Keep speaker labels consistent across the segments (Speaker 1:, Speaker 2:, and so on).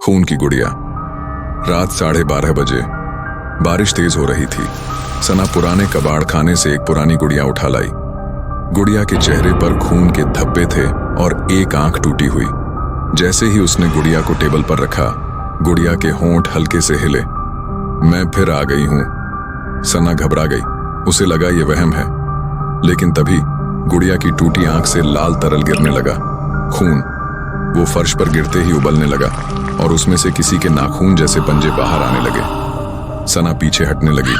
Speaker 1: खून की गुड़िया। रात 12:30 बजे। बारिश तेज हो रही थी। सना पुराने कबाड़ खाने से एक पुरानी गुड़िया उठा लाई। गुड़िया के चेहरे पर खून के धब्बे थे और एक आंख टूटी हुई। जैसे ही उसने गुड़िया को टेबल पर रखा, गुड़िया के होंठ हल्के से हिले। मैं फिर आ गई हूं। सना घबरा गई। उसे लगा ये वहम है, लेकिन तभी गुड़िया की टूटी आंख से लाल तरल गिरने लगा। खून। वो फर्श पर गिरते ही उबलने लगा और उसमें से किसी के नाखून जैसे पंजे बाहर आने लगे। सना पीछे हटने लगी।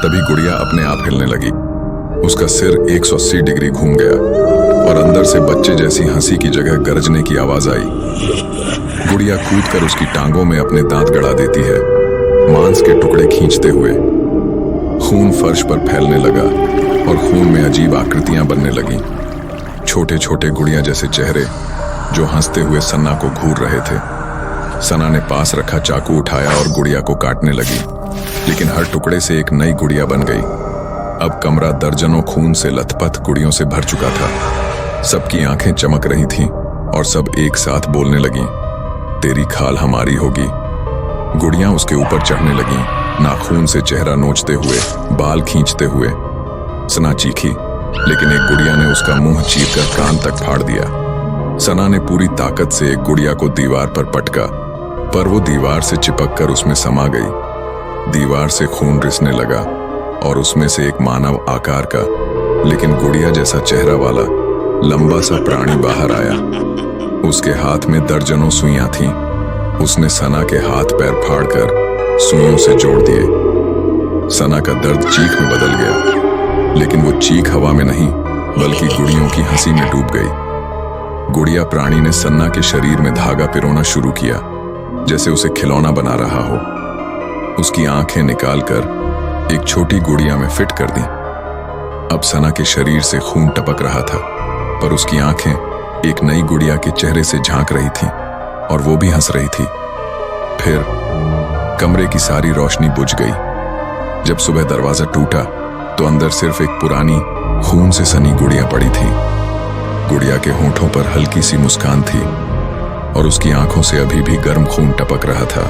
Speaker 1: तभी गुड़िया अपने आप हिलने लगी। उसका सिर 180 डिग्री घूम गया और अंदर से बच्चे जैसी हंसी की जगह गरजने की आवाज आई। गुड़िया कूदकर उसकी टांगों में अपने दांत गड़ा देती है, मांस के टुकड़े खींचते हुए। खून फर्श पर फैलने लगा और खून में अजीब आकृतियां बनने लगीं। छोटे छोटे गुड़िया जैसे चेहरे जो हंसते हुए सन्ना को घूर रहे थे। सना ने पास रखा चाकू उठाया और गुड़िया को काटने लगी, लेकिन हर टुकड़े से एक नई गुड़िया बन गई। अब कमरा दर्जनों खून से लथपथ गुड़ियों से भर चुका था। सबकी आंखें चमक रही थीं और सब एक साथ बोलने लगीं, तेरी खाल हमारी होगी। गुड़ियां उसके ऊपर चढ़ने लगीं, नाखून से चेहरा नोचते हुए, बाल खींचते हुए। सना चीखी, लेकिन एक गुड़िया ने उसका मुंह चीरकर कान तक फाड़ दिया। सना ने पूरी ताकत से एक गुड़िया को दीवार पर पटका, पर वो दीवार से चिपककर उसमें समा गई। दीवार से खून रिसने लगा और उसमें से एक मानव आकार का, लेकिन गुड़िया जैसा चेहरा वाला लंबा सा प्राणी बाहर आया। उसके हाथ में दर्जनों सुइयां थीं। उसने सना के हाथ पैर फाड़कर सुइयों से जोड़ दिए। सना का दर्द चीख में बदल गया, लेकिन वो चीख हवा में नहीं बल्कि गुड़ियों की हंसी में डूब गई। गुड़िया प्राणी ने सन्ना के शरीर में धागा पिरोना शुरू किया, जैसे उसे खिलौना बना रहा हो। उसकी आंखें निकालकर एक छोटी गुड़िया में फिट कर दी। अब सना के शरीर से खून टपक रहा था, पर उसकी आंखें एक नई गुड़िया के चेहरे से झांक रही थीं और वो भी हंस रही थी। फिर कमरे की सारी रोशनी बुझ गई। जब सुबह दरवाजा टूटा तो अंदर सिर्फ एक पुरानी खून से सनी गुड़िया पड़ी थी। गुड़िया के होंठों पर हल्की सी मुस्कान थी और उसकी आंखों से अभी भी गर्म खून टपक रहा था।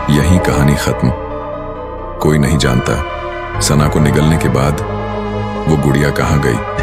Speaker 1: यहीं कहानी खत्म। कोई नहीं जानता सना को निगलने के बाद वो गुड़िया कहाँ गई।